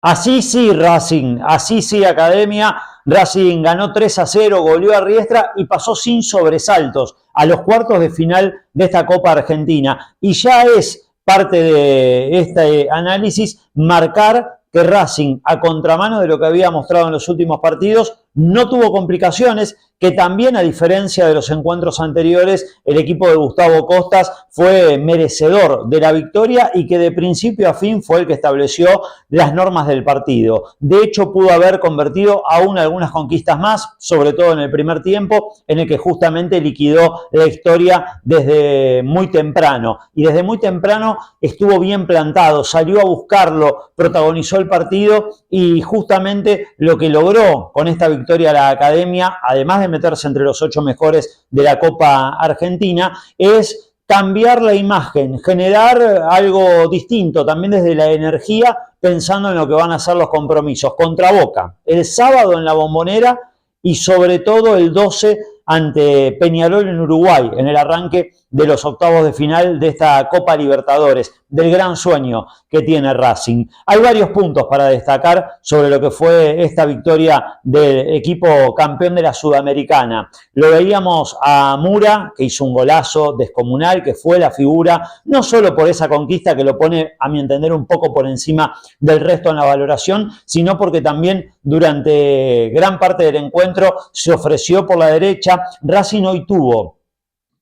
Así sí, Racing, así sí, Academia. Racing ganó 3-0, goleó a Riestra y pasó sin sobresaltos a los cuartos de final de esta Copa Argentina. Y ya es parte de este análisis marcar que Racing, a contramano de lo que había mostrado en los últimos partidos, no tuvo complicaciones, que también, a diferencia de los encuentros anteriores, el equipo de Gustavo Costas fue merecedor de la victoria y que de principio a fin fue el que estableció las normas del partido. De hecho, pudo haber convertido aún algunas conquistas más, sobre todo en el primer tiempo, en el que justamente liquidó la historia desde muy temprano. Y desde muy temprano estuvo bien plantado, salió a buscarlo, protagonizó el partido y justamente lo que logró con esta victoria la Academia, además de meterse entre los 8 mejores de la Copa Argentina, es cambiar la imagen, generar algo distinto, también desde la energía, pensando en lo que van a ser los compromisos contra Boca, el sábado en la Bombonera y sobre todo el 12 ante Peñarol en Uruguay, en el arranque de los octavos de final de esta Copa Libertadores, del gran sueño que tiene Racing. Hay varios puntos para destacar sobre lo que fue esta victoria del equipo campeón de la Sudamericana. Lo veíamos a Mura, que hizo un golazo descomunal, que fue la figura, no solo por esa conquista que lo pone, a mi entender, un poco por encima del resto en la valoración, sino porque también durante gran parte del encuentro se ofreció por la derecha. Racing hoy tuvo,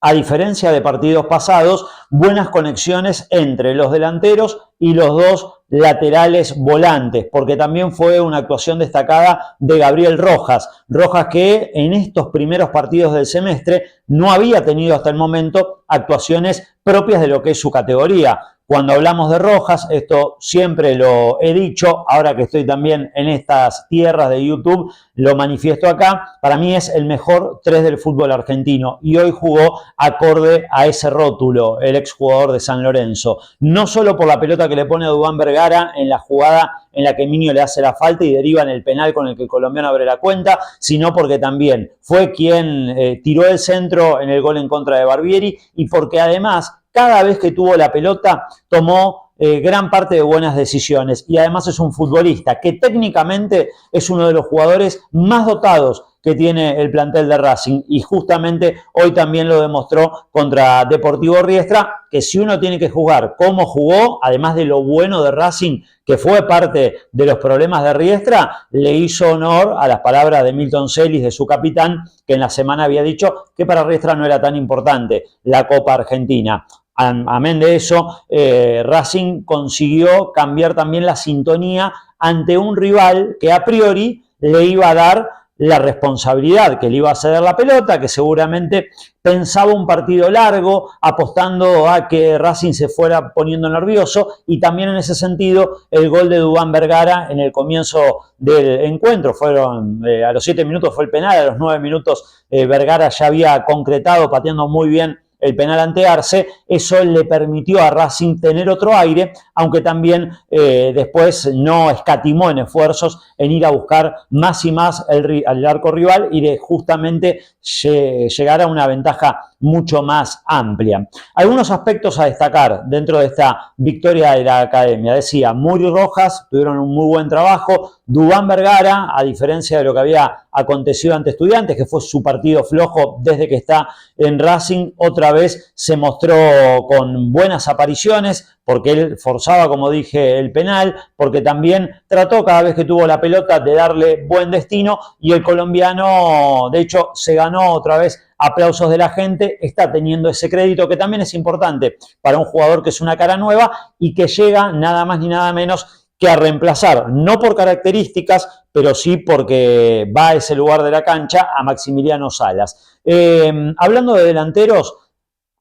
a diferencia de partidos pasados, buenas conexiones entre los delanteros y los dos laterales volantes, porque también fue una actuación destacada de Gabriel Rojas. Rojas que en estos primeros partidos del semestre no había tenido hasta el momento actuaciones propias de lo que es su categoría. Cuando hablamos de Rojas, esto siempre lo he dicho, ahora que estoy también en estas tierras de YouTube, lo manifiesto acá, para mí es el mejor 3 del fútbol argentino y hoy jugó acorde a ese rótulo, el exjugador de San Lorenzo. No solo por la pelota que le pone a Duván Vergara en la jugada en la que Miño le hace la falta y deriva en el penal con el que el colombiano abre la cuenta, sino porque también fue quien tiró el centro en el gol en contra de Barbieri y porque además cada vez que tuvo la pelota tomó gran parte de buenas decisiones y además es un futbolista que técnicamente es uno de los jugadores más dotados que tiene el plantel de Racing y justamente hoy también lo demostró contra Deportivo Riestra, que si uno tiene que jugar como jugó, además de lo bueno de Racing, que fue parte de los problemas de Riestra, le hizo honor a las palabras de Milton Celis, de su capitán, que en la semana había dicho que para Riestra no era tan importante la Copa Argentina. Amén de eso, Racing consiguió cambiar también la sintonía ante un rival que a priori le iba a dar la responsabilidad, que le iba a ceder la pelota, que seguramente pensaba un partido largo, apostando a que Racing se fuera poniendo nervioso, y también en ese sentido el gol de Duván Vergara en el comienzo del encuentro, a los 7 minutos fue el penal, a los 9 minutos Vergara ya había concretado pateando muy bien el penal ante Arce. Eso le permitió a Racing tener otro aire, aunque también después no escatimó en esfuerzos en ir a buscar más y más el arco rival y de justamente llegar a una ventaja mucho más amplia. Algunos aspectos a destacar dentro de esta victoria de la Academia. Decía, Muri Rojas tuvieron un muy buen trabajo. Duván Vergara, a diferencia de lo que había acontecido ante Estudiantes, que fue su partido flojo desde que está en Racing, otra vez se mostró con buenas apariciones, porque él forzaba, como dije, el penal, porque también trató cada vez que tuvo la pelota de darle buen destino, y el colombiano, de hecho, se ganó otra vez aplausos de la gente, está teniendo ese crédito que también es importante para un jugador que es una cara nueva y que llega nada más ni nada menos que a reemplazar, no por características, pero sí porque va a ese lugar de la cancha, a Maximiliano Salas. Hablando de delanteros,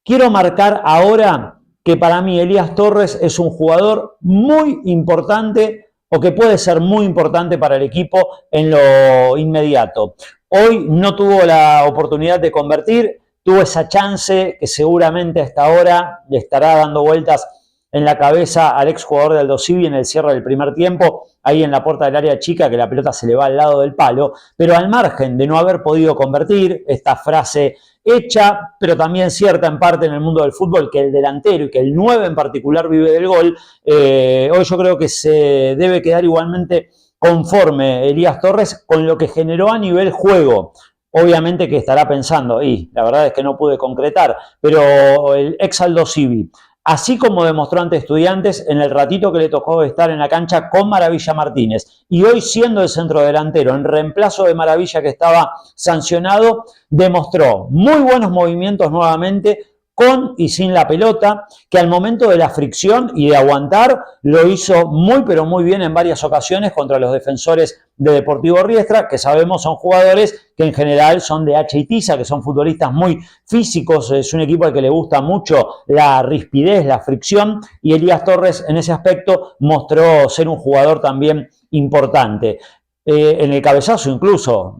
quiero marcar ahora que para mí Elías Torres es un jugador muy importante o que puede ser muy importante para el equipo en lo inmediato. Hoy no tuvo la oportunidad de convertir, tuvo esa chance que seguramente hasta ahora le estará dando vueltas en la cabeza al exjugador de Aldosivi en el cierre del primer tiempo, ahí en la puerta del área chica, que la pelota se le va al lado del palo, pero al margen de no haber podido convertir, esta frase hecha, pero también cierta en parte en el mundo del fútbol, que el delantero y que el 9 en particular vive del gol, hoy yo creo que se debe quedar igualmente conforme Elías Torres con lo que generó a nivel juego. Obviamente que estará pensando, y la verdad es que no pude concretar, pero el ex Aldosivi, así como demostró ante Estudiantes en el ratito que le tocó estar en la cancha con Maravilla Martínez, y hoy siendo el centrodelantero en reemplazo de Maravilla que estaba sancionado, demostró muy buenos movimientos nuevamente, con y sin la pelota, que al momento de la fricción y de aguantar lo hizo muy pero muy bien en varias ocasiones contra los defensores de Deportivo Riestra, que sabemos son jugadores que en general son de hacha y tiza, que son futbolistas muy físicos, es un equipo al que le gusta mucho la rispidez, la fricción, y Elías Torres en ese aspecto mostró ser un jugador también importante. En el cabezazo incluso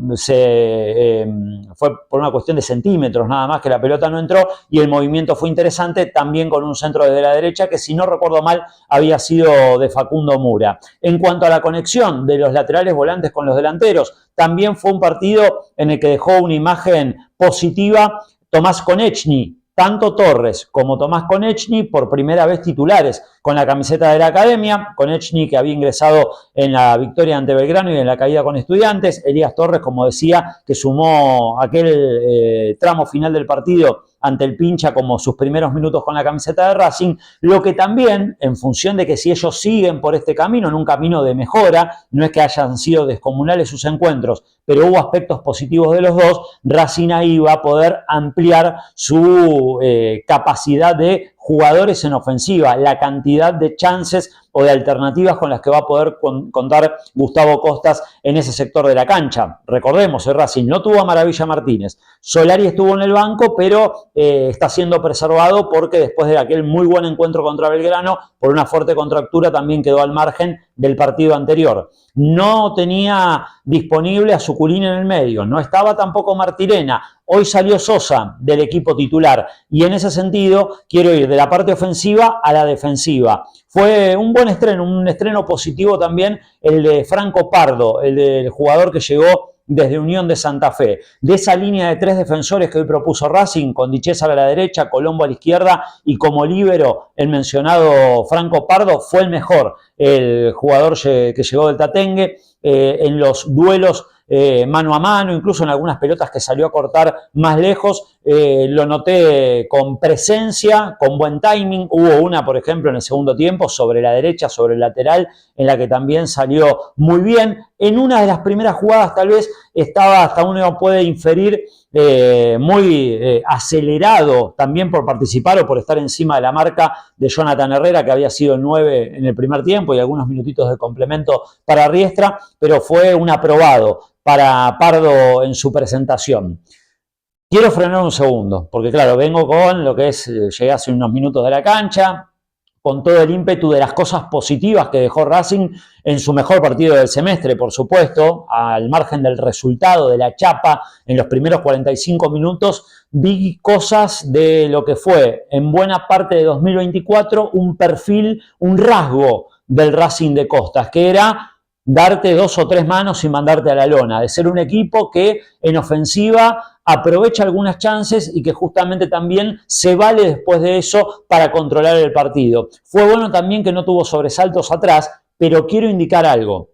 fue por una cuestión de centímetros nada más que la pelota no entró y el movimiento fue interesante también con un centro desde la derecha que si no recuerdo mal había sido de Facundo Mura. En cuanto a la conexión de los laterales volantes con los delanteros, también fue un partido en el que dejó una imagen positiva Tomás Konechny. Tanto Torres como Tomás Konechny por primera vez titulares con la camiseta de la Academia. Konechny que había ingresado en la victoria ante Belgrano y en la caída con Estudiantes. Elías Torres, como decía, que sumó aquel tramo final del partido ante el Pincha como sus primeros minutos con la camiseta de Racing, lo que también, en función de que si ellos siguen por este camino, en un camino de mejora, no es que hayan sido descomunales sus encuentros, pero hubo aspectos positivos de los dos, Racing ahí va a poder ampliar su capacidad de jugadores en ofensiva, la cantidad de chances o de alternativas con las que va a poder contar Gustavo Costas en ese sector de la cancha. Recordemos, el Racing no tuvo a Maravilla Martínez, Solari estuvo en el banco, pero está siendo preservado porque después de aquel muy buen encuentro contra Belgrano, por una fuerte contractura también quedó al margen del partido anterior. No tenía disponible a Suculini en el medio, no estaba tampoco Martirena, hoy salió Sosa del equipo titular y en ese sentido quiero ir de la parte ofensiva a la defensiva. Fue un buen estreno, un estreno positivo también el de Franco Pardo, el del jugador que llegó desde Unión de Santa Fe. De esa línea de 3 defensores que hoy propuso Racing, con Di César a la derecha, Colombo a la izquierda y como líbero el mencionado Franco Pardo fue el mejor, el jugador que llegó del Tatengue en los duelos mano a mano, incluso en algunas pelotas que salió a cortar más lejos, lo noté con presencia, con buen timing. Hubo una, por ejemplo, en el segundo tiempo, sobre la derecha, sobre el lateral, en la que también salió muy bien. En una de las primeras jugadas tal vez estaba, hasta uno puede inferir, muy acelerado también por participar o por estar encima de la marca de Jonathan Herrera, que había sido el 9 en el primer tiempo y algunos minutitos de complemento para Riestra, pero fue un aprobado para Pardo en su presentación. Quiero frenar un segundo, porque claro, vengo con lo que es, llegué hace unos minutos de la cancha, con todo el ímpetu de las cosas positivas que dejó Racing en su mejor partido del semestre, por supuesto, al margen del resultado, de la chapa, en los primeros 45 minutos, vi cosas de lo que fue, en buena parte de 2024, un perfil, un rasgo del Racing de Costas, que era darte 2 o 3 manos y mandarte a la lona, de ser un equipo que en ofensiva aprovecha algunas chances y que justamente también se vale después de eso para controlar el partido. Fue bueno también que no tuvo sobresaltos atrás, pero quiero indicar algo.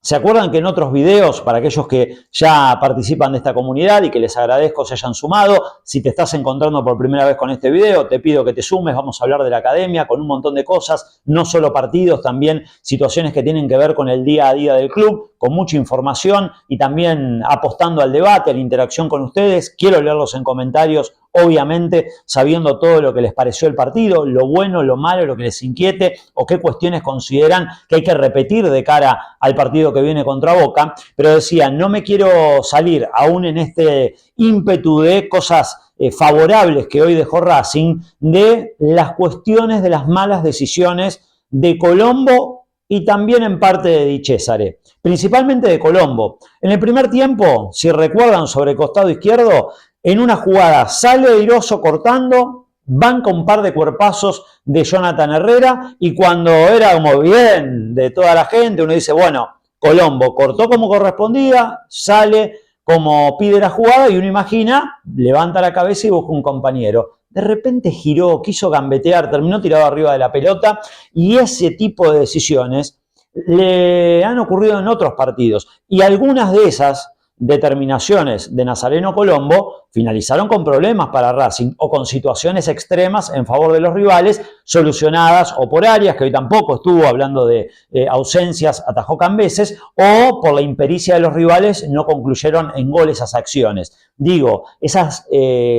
¿Se acuerdan que en otros videos, para aquellos que ya participan de esta comunidad y que les agradezco se hayan sumado, si te estás encontrando por primera vez con este video, te pido que te sumes, vamos a hablar de la academia con un montón de cosas, no solo partidos, también situaciones que tienen que ver con el día a día del club, con mucha información y también apostando al debate, a la interacción con ustedes. Quiero leerlos en comentarios, obviamente sabiendo todo lo que les pareció el partido, lo bueno, lo malo, lo que les inquiete o qué cuestiones consideran que hay que repetir de cara al partido que viene contra Boca, pero decía, no me quiero salir aún en este ímpetu de cosas favorables que hoy dejó Racing, de las cuestiones de las malas decisiones de Colombo y también en parte de Di Césare, principalmente de Colombo. En el primer tiempo, si recuerdan, sobre el costado izquierdo, en una jugada sale Airoso cortando, banca un par de cuerpazos de Jonathan Herrera y cuando era como bien de toda la gente, uno dice, bueno, Colombo cortó como correspondía, sale como pide la jugada y uno imagina, levanta la cabeza y busca un compañero. De repente giró, quiso gambetear, terminó tirado arriba de la pelota y ese tipo de decisiones le han ocurrido en otros partidos y algunas de esas determinaciones de Nazareno Colombo finalizaron con problemas para Racing o con situaciones extremas en favor de los rivales, solucionadas o por Arias, que hoy tampoco estuvo hablando de ausencias, atajó Cambeses, o por la impericia de los rivales no concluyeron en gol esas acciones. Digo, esas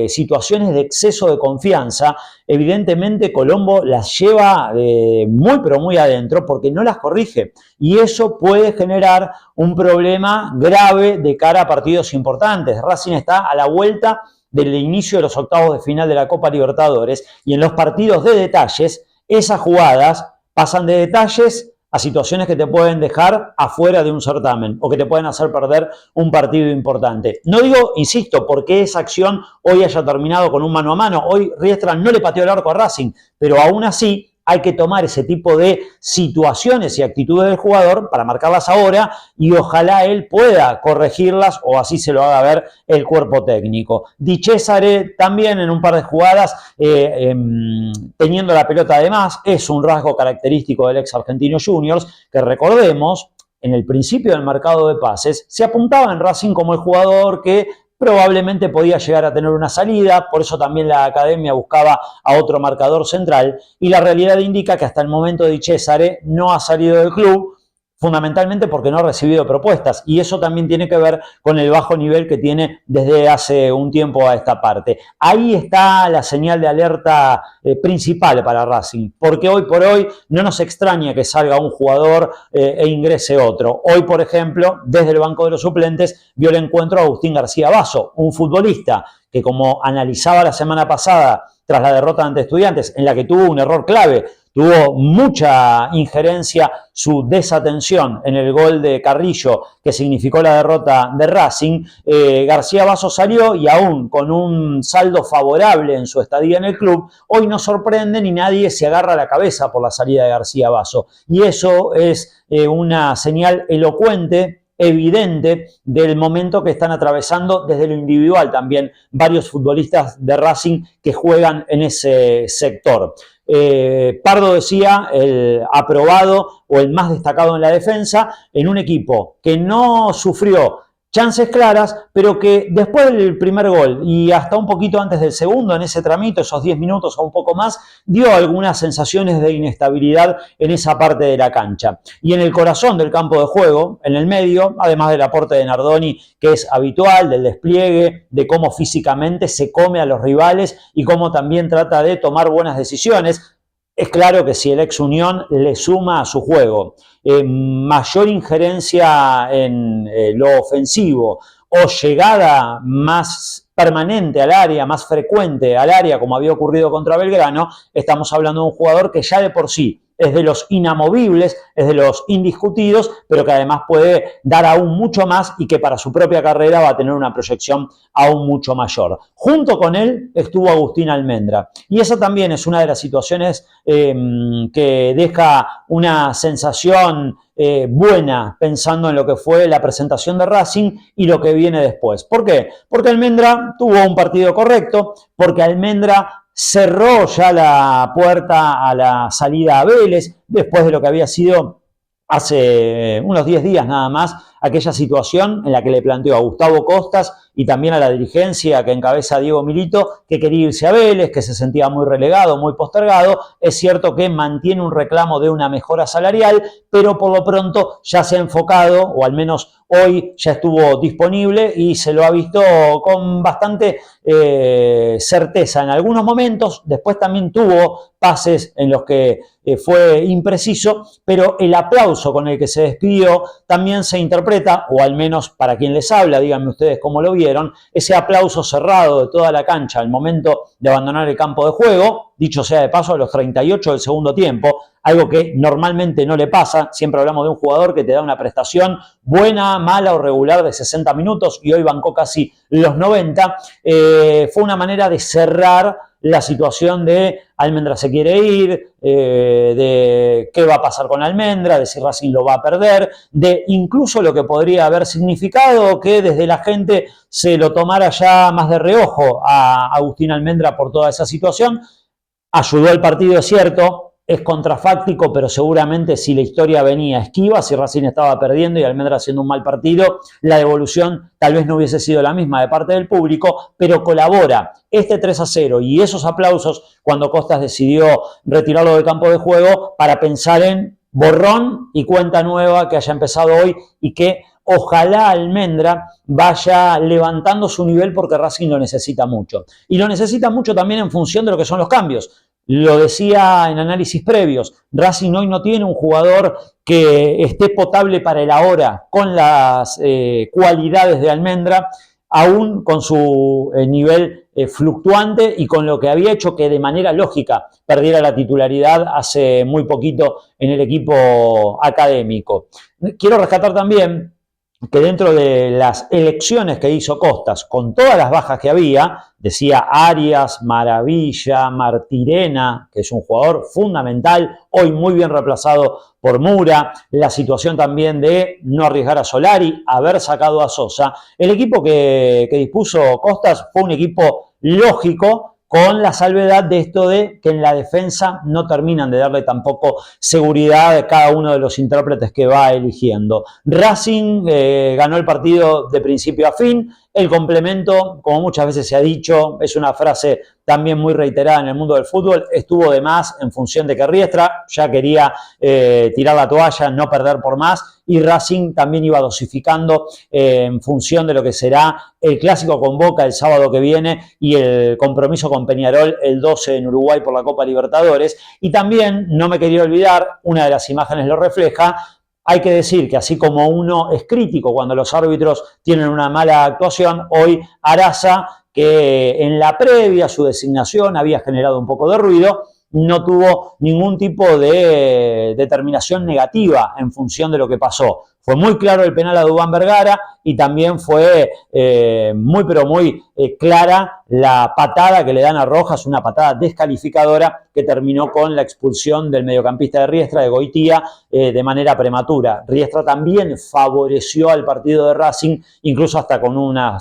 situaciones de exceso de confianza, evidentemente Colombo las lleva muy pero muy adentro porque no las corrige y eso puede generar un problema grave de cara a partidos importantes. Racing está a la vuelta del inicio de los octavos de final de la Copa Libertadores y en los partidos de detalles, esas jugadas pasan de detalles a situaciones que te pueden dejar afuera de un certamen o que te pueden hacer perder un partido importante. No digo, insisto, porque esa acción hoy haya terminado con un mano a mano. Hoy Riestra no le pateó el arco a Racing, pero aún así hay que tomar ese tipo de situaciones y actitudes del jugador para marcarlas ahora y ojalá él pueda corregirlas o así se lo haga ver el cuerpo técnico. Di Cesare también en un par de jugadas teniendo la pelota además, es un rasgo característico del ex Argentino Juniors que recordemos, en el principio del mercado de pases se apuntaba en Racing como el jugador que probablemente podía llegar a tener una salida, por eso también la academia buscaba a otro marcador central y la realidad indica que hasta el momento Di Cesare no ha salido del club, fundamentalmente porque no ha recibido propuestas y eso también tiene que ver con el bajo nivel que tiene desde hace un tiempo a esta parte. Ahí está la señal de alerta principal para Racing, porque hoy por hoy no nos extraña que salga un jugador e ingrese otro. Hoy, por ejemplo, desde el banco de los suplentes vio el encuentro a Agustín García Basso, un futbolista que como analizaba la semana pasada tras la derrota ante Estudiantes, en la que tuvo un error clave, tuvo mucha injerencia su desatención en el gol de Carrillo que significó la derrota de Racing. García Basso salió y aún con un saldo favorable en su estadía en el club, hoy no sorprende ni nadie se agarra la cabeza por la salida de García Basso. Y eso es una señal elocuente, evidente del momento que están atravesando desde lo individual también varios futbolistas de Racing que juegan en ese sector. Pardo decía el aprobado o el más destacado en la defensa en un equipo que no sufrió chances claras, pero que después del primer gol y hasta un poquito antes del segundo, en ese tramito, esos 10 minutos o un poco más, dio algunas sensaciones de inestabilidad en esa parte de la cancha. Y en el corazón del campo de juego, en el medio, además del aporte de Nardoni, que es habitual, del despliegue, de cómo físicamente se come a los rivales y cómo también trata de tomar buenas decisiones. Es claro que si el ex Unión le suma a su juego mayor injerencia en lo ofensivo o llegada más permanente al área, más frecuente al área, como había ocurrido contra Belgrano, estamos hablando de un jugador que ya de por sí es de los inamovibles, es de los indiscutidos, pero que además puede dar aún mucho más y que para su propia carrera va a tener una proyección aún mucho mayor. Junto con él estuvo Agustín Almendra y esa también es una de las situaciones que deja una sensación buena pensando en lo que fue la presentación de Racing y lo que viene después. ¿Por qué? Porque Almendra tuvo un partido correcto, porque Almendra cerró ya la puerta a la salida a Vélez, después de lo que había sido hace unos 10 días nada más, aquella situación en la que le planteó a Gustavo Costas y también a la dirigencia que encabeza Diego Milito, que quería irse a Vélez, que se sentía muy relegado, muy postergado. Es cierto que mantiene un reclamo de una mejora salarial, pero por lo pronto ya se ha enfocado, o al menos hoy ya estuvo disponible y se lo ha visto con bastante certeza en algunos momentos. Después también tuvo pases en los que fue impreciso, pero el aplauso con el que se despidió también se interpreta, o al menos para quien les habla, díganme ustedes cómo lo vieron, ese aplauso cerrado de toda la cancha al momento de abandonar el campo de juego, dicho sea de paso a los 38 del segundo tiempo, algo que normalmente no le pasa. Siempre hablamos de un jugador que te da una prestación buena, mala o regular de 60 minutos y hoy bancó casi los 90. Fue una manera de cerrar la situación de Almendra se quiere ir, de qué va a pasar con Almendra, de si Racing lo va a perder, de incluso lo que podría haber significado que desde la gente se lo tomara ya más de reojo a Agustín Almendra por toda esa situación. Ayudó al partido, es cierto, es contrafáctico, pero seguramente si la historia venía esquiva, si Racing estaba perdiendo y Almendra haciendo un mal partido, la devolución tal vez no hubiese sido la misma de parte del público, pero colabora este 3-0 y esos aplausos cuando Costas decidió retirarlo del campo de juego para pensar en borrón y cuenta nueva que haya empezado hoy y que ojalá Almendra vaya levantando su nivel porque Racing lo necesita mucho. Y lo necesita mucho también en función de lo que son los cambios. Lo decía en análisis previos, Racing hoy no tiene un jugador que esté potable para el ahora con las cualidades de Almendra, aún con su nivel fluctuante y con lo que había hecho que de manera lógica perdiera la titularidad hace muy poquito en el equipo académico. Quiero rescatar también que dentro de las elecciones que hizo Costas, con todas las bajas que había, decía Arias, Maravilla, Martirena, que es un jugador fundamental, hoy muy bien reemplazado por Mura, la situación también de no arriesgar a Solari, haber sacado a Sosa, el equipo que dispuso Costas fue un equipo lógico, con la salvedad de esto de que en la defensa no terminan de darle tampoco seguridad a cada uno de los intérpretes que va eligiendo. Racing ganó el partido de principio a fin. El complemento, como muchas veces se ha dicho, es una frase también muy reiterada en el mundo del fútbol, estuvo de más en función de que Riestra ya quería tirar la toalla, no perder por más, y Racing también iba dosificando en función de lo que será el clásico con Boca el sábado que viene y el compromiso con Peñarol el 12 en Uruguay por la Copa Libertadores. Y también, no me quería olvidar, una de las imágenes lo refleja, hay que decir que así como uno es crítico cuando los árbitros tienen una mala actuación, hoy Araza, que en la previa su designación había generado un poco de ruido, no tuvo ningún tipo de determinación negativa en función de lo que pasó. Fue muy claro el penal a Duván Vergara y también fue muy pero muy clara la patada que le dan a Rojas, una patada descalificadora que terminó con la expulsión del mediocampista de Riestra, de Goitía, de manera prematura. Riestra también favoreció al partido de Racing, incluso hasta con una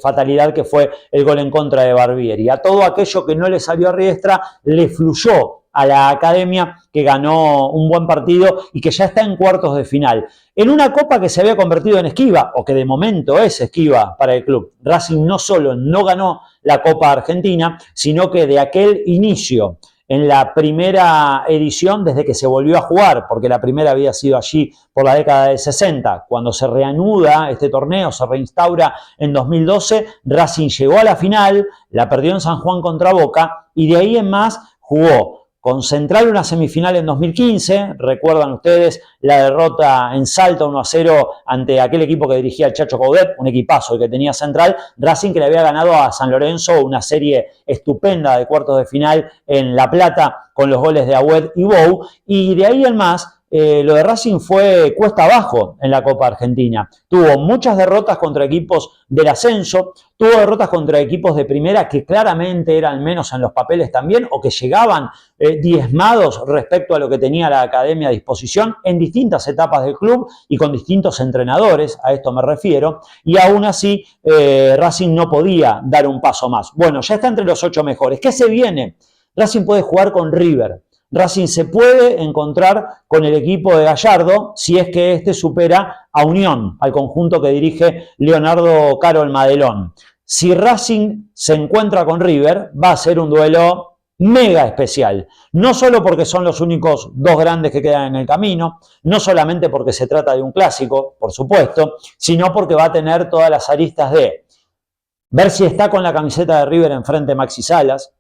fatalidad que fue el gol en contra de Barbieri. A todo aquello que no le salió a Riestra le fluyó a la academia, que ganó un buen partido y que ya está en cuartos de final. En una copa que se había convertido en esquiva, o que de momento es esquiva para el club. Racing no solo no ganó la Copa Argentina, sino que de aquel inicio, en la primera edición desde que se volvió a jugar, porque la primera había sido allí por la década del 60, cuando se reanuda este torneo, se reinstaura en 2012, Racing llegó a la final, la perdió en San Juan contra Boca, y de ahí en más jugó con Central una semifinal en 2015, recuerdan ustedes la derrota en Salta 1-0 ante aquel equipo que dirigía el Chacho Coudet, un equipazo el que tenía Central, Racing que le había ganado a San Lorenzo una serie estupenda de cuartos de final en La Plata con los goles de Agüed y Bou, y de ahí en más lo de Racing fue cuesta abajo en la Copa Argentina. Tuvo muchas derrotas contra equipos del ascenso, tuvo derrotas contra equipos de primera que claramente eran menos en los papeles también o que llegaban diezmados respecto a lo que tenía la academia a disposición en distintas etapas del club y con distintos entrenadores, a esto me refiero, y aún así Racing no podía dar un paso más. Bueno, ya está entre los 8 mejores. ¿Qué se viene? Racing puede jugar con River. Racing se puede encontrar con el equipo de Gallardo si es que este supera a Unión, al conjunto que dirige Leonardo Carol Madelón. Si Racing se encuentra con River, va a ser un duelo mega especial. No solo porque son los únicos dos grandes que quedan en el camino, no solamente porque se trata de un clásico, por supuesto, sino porque va a tener todas las aristas de ver si está con la camiseta de River enfrente Maxi Salas,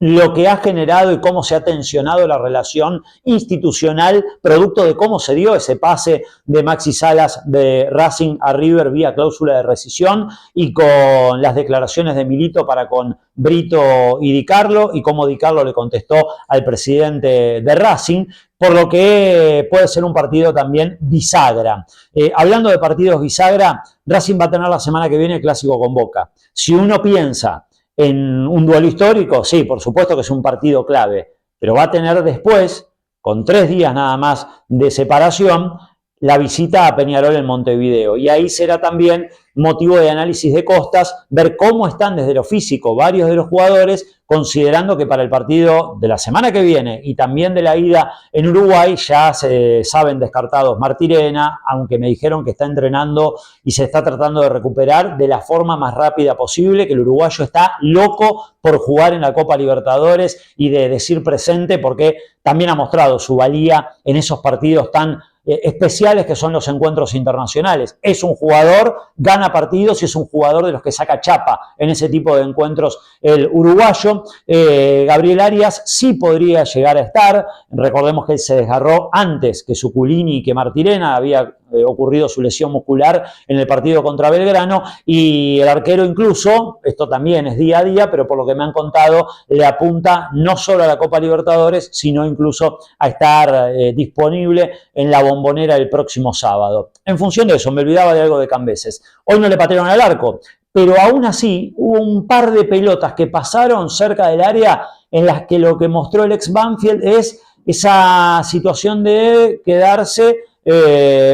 lo que ha generado y cómo se ha tensionado la relación institucional, producto de cómo se dio ese pase de Maxi Salas de Racing a River vía cláusula de rescisión y con las declaraciones de Milito para con Brito y Di Carlo y cómo Di Carlo le contestó al presidente de Racing, por lo que puede ser un partido también bisagra. Hablando de partidos bisagra, Racing va a tener la semana que viene el clásico con Boca. Si uno piensa en un duelo histórico, sí, por supuesto que es un partido clave, pero va a tener después, con 3 días nada más de separación, la visita a Peñarol en Montevideo. Y ahí será también motivo de análisis de costas, ver cómo están desde lo físico varios de los jugadores, considerando que para el partido de la semana que viene y también de la ida en Uruguay ya se saben descartados Martirena, aunque me dijeron que está entrenando y se está tratando de recuperar de la forma más rápida posible, que el uruguayo está loco por jugar en la Copa Libertadores y de decir presente, porque también ha mostrado su valía en esos partidos tan especiales que son los encuentros internacionales. Es un jugador, gana partidos y es un jugador de los que saca chapa en ese tipo de encuentros el uruguayo. Gabriel Arias sí podría llegar a estar. Recordemos que él se desgarró antes que Suculini y que Martirena, había ocurrido su lesión muscular en el partido contra Belgrano, y el arquero incluso, esto también es día a día, pero por lo que me han contado, le apunta no solo a la Copa Libertadores, sino incluso a estar disponible en la Bombonera el próximo sábado. En función de eso, me olvidaba de algo de Cambeses. Hoy no le patearon al arco, pero aún así hubo un par de pelotas que pasaron cerca del área en las que lo que mostró el ex Banfield es esa situación de quedarse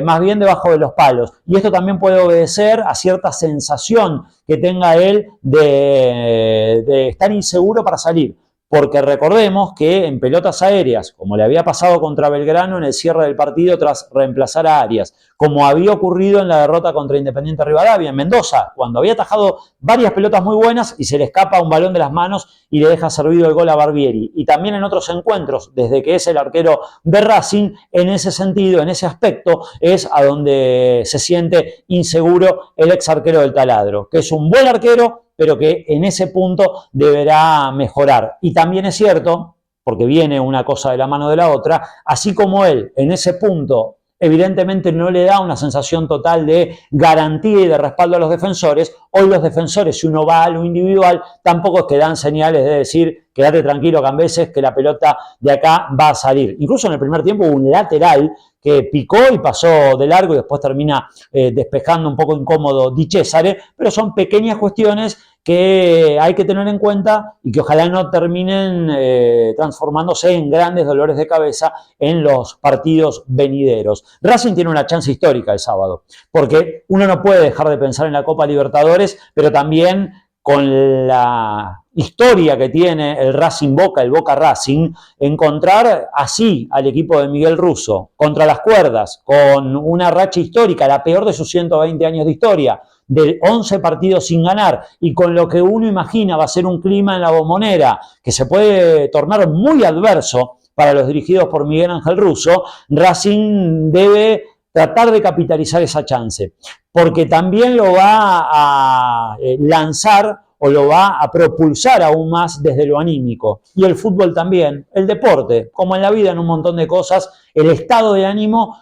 más bien debajo de los palos. Y esto también puede obedecer a cierta sensación que tenga él de estar inseguro para salir. Porque recordemos que en pelotas aéreas, como le había pasado contra Belgrano en el cierre del partido tras reemplazar a Arias, como había ocurrido en la derrota contra Independiente Rivadavia en Mendoza, cuando había atajado varias pelotas muy buenas y se le escapa un balón de las manos y le deja servido el gol a Barbieri. Y también en otros encuentros, desde que es el arquero de Racing, en ese sentido, en ese aspecto, es a donde se siente inseguro el ex arquero del Taladro, que es un buen arquero, pero que en ese punto deberá mejorar. Y también es cierto, porque viene una cosa de la mano de la otra, así como él en ese punto evidentemente no le da una sensación total de garantía y de respaldo a los defensores, hoy los defensores, si uno va a lo individual, tampoco es que dan señales de decir quédate tranquilo Cambeses, que la pelota de acá va a salir. Incluso en el primer tiempo hubo un lateral que picó y pasó de largo y después termina despejando un poco incómodo Di Cesare, pero son pequeñas cuestiones que hay que tener en cuenta y que ojalá no terminen transformándose en grandes dolores de cabeza en los partidos venideros. Racing tiene una chance histórica el sábado, porque uno no puede dejar de pensar en la Copa Libertadores, pero también con la historia que tiene el Racing Boca, el Boca Racing, encontrar así al equipo de Miguel Russo contra las cuerdas, con una racha histórica, la peor de sus 120 años de historia, de 11 partidos sin ganar, y con lo que uno imagina va a ser un clima en la Bombonera que se puede tornar muy adverso para los dirigidos por Miguel Ángel Russo, Racing debe tratar de capitalizar esa chance, porque también lo va a lanzar o lo va a propulsar aún más desde lo anímico. Y el fútbol también, el deporte, como en la vida en un montón de cosas, el estado de ánimo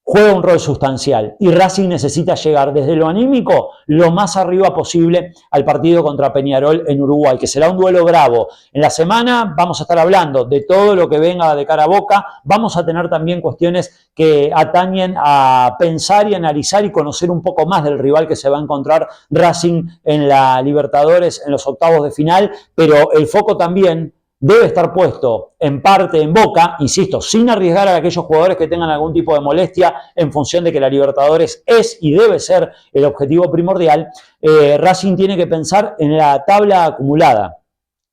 juega un rol sustancial y Racing necesita llegar desde lo anímico lo más arriba posible al partido contra Peñarol en Uruguay, que será un duelo bravo. En la semana vamos a estar hablando de todo lo que venga de cara a Boca, vamos a tener también cuestiones que atañen a pensar y analizar y conocer un poco más del rival que se va a encontrar Racing en la Libertadores en los octavos de final, pero el foco también debe estar puesto en parte en Boca, insisto, sin arriesgar a aquellos jugadores que tengan algún tipo de molestia en función de que la Libertadores es y debe ser el objetivo primordial. Racing tiene que pensar en la tabla acumulada.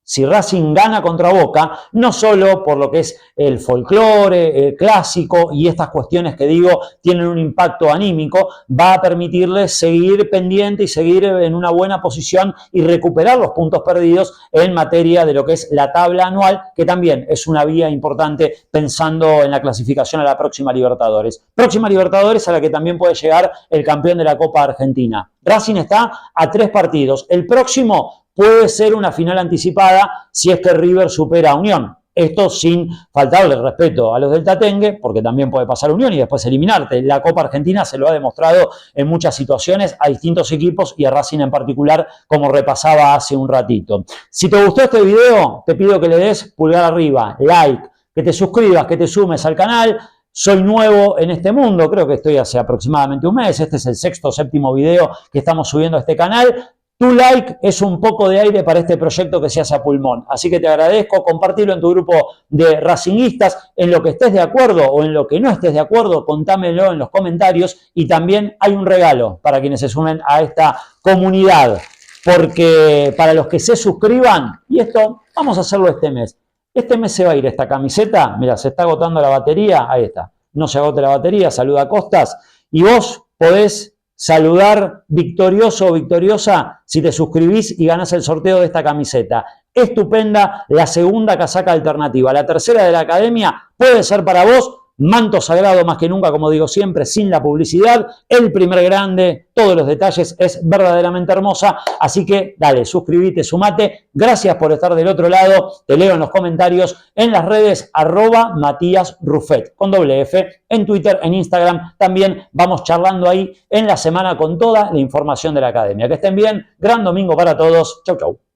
Si Racing gana contra Boca, no solo por lo que es el folclore, el clásico y estas cuestiones que digo tienen un impacto anímico, va a permitirles seguir pendiente y seguir en una buena posición y recuperar los puntos perdidos en materia de lo que es la tabla anual, que también es una vía importante pensando en la clasificación a la próxima Libertadores. Próxima Libertadores a la que también puede llegar el campeón de la Copa Argentina. Racing está a 3 partidos. El próximo puede ser una final anticipada si es que River supera a Unión. Esto sin faltarle respeto a los del Tatengue, porque también puede pasar Unión y después eliminarte. La Copa Argentina se lo ha demostrado en muchas situaciones a distintos equipos y a Racing en particular, como repasaba hace un ratito. Si te gustó este video, te pido que le des pulgar arriba, like, que te suscribas, que te sumes al canal. Soy nuevo en este mundo, creo que estoy hace aproximadamente un mes. Este es el 6º o 7º video que estamos subiendo a este canal. Tu like es un poco de aire para este proyecto que se hace a pulmón. Así que te agradezco, compartirlo en tu grupo de racinguistas. En lo que estés de acuerdo o en lo que no estés de acuerdo, contámelo en los comentarios. Y también hay un regalo para quienes se sumen a esta comunidad. Porque para los que se suscriban, y esto vamos a hacerlo este mes. Este mes se va a ir esta camiseta. Mira, se está agotando la batería. Ahí está. No se agote la batería. Saluda a Costas. Y vos podés saludar victorioso o victoriosa si te suscribís y ganás el sorteo de esta camiseta. Estupenda, la segunda casaca alternativa. La tercera de la academia puede ser para vos. Manto sagrado más que nunca, como digo siempre, sin la publicidad. El primer grande, todos los detalles, es verdaderamente hermosa. Así que dale, suscríbete, sumate. Gracias por estar del otro lado. Te leo en los comentarios, en las redes, @Matías Ruffet, con doble F, en Twitter, en Instagram. También vamos charlando ahí en la semana con toda la información de la academia. Que estén bien. Gran domingo para todos. Chau, chau.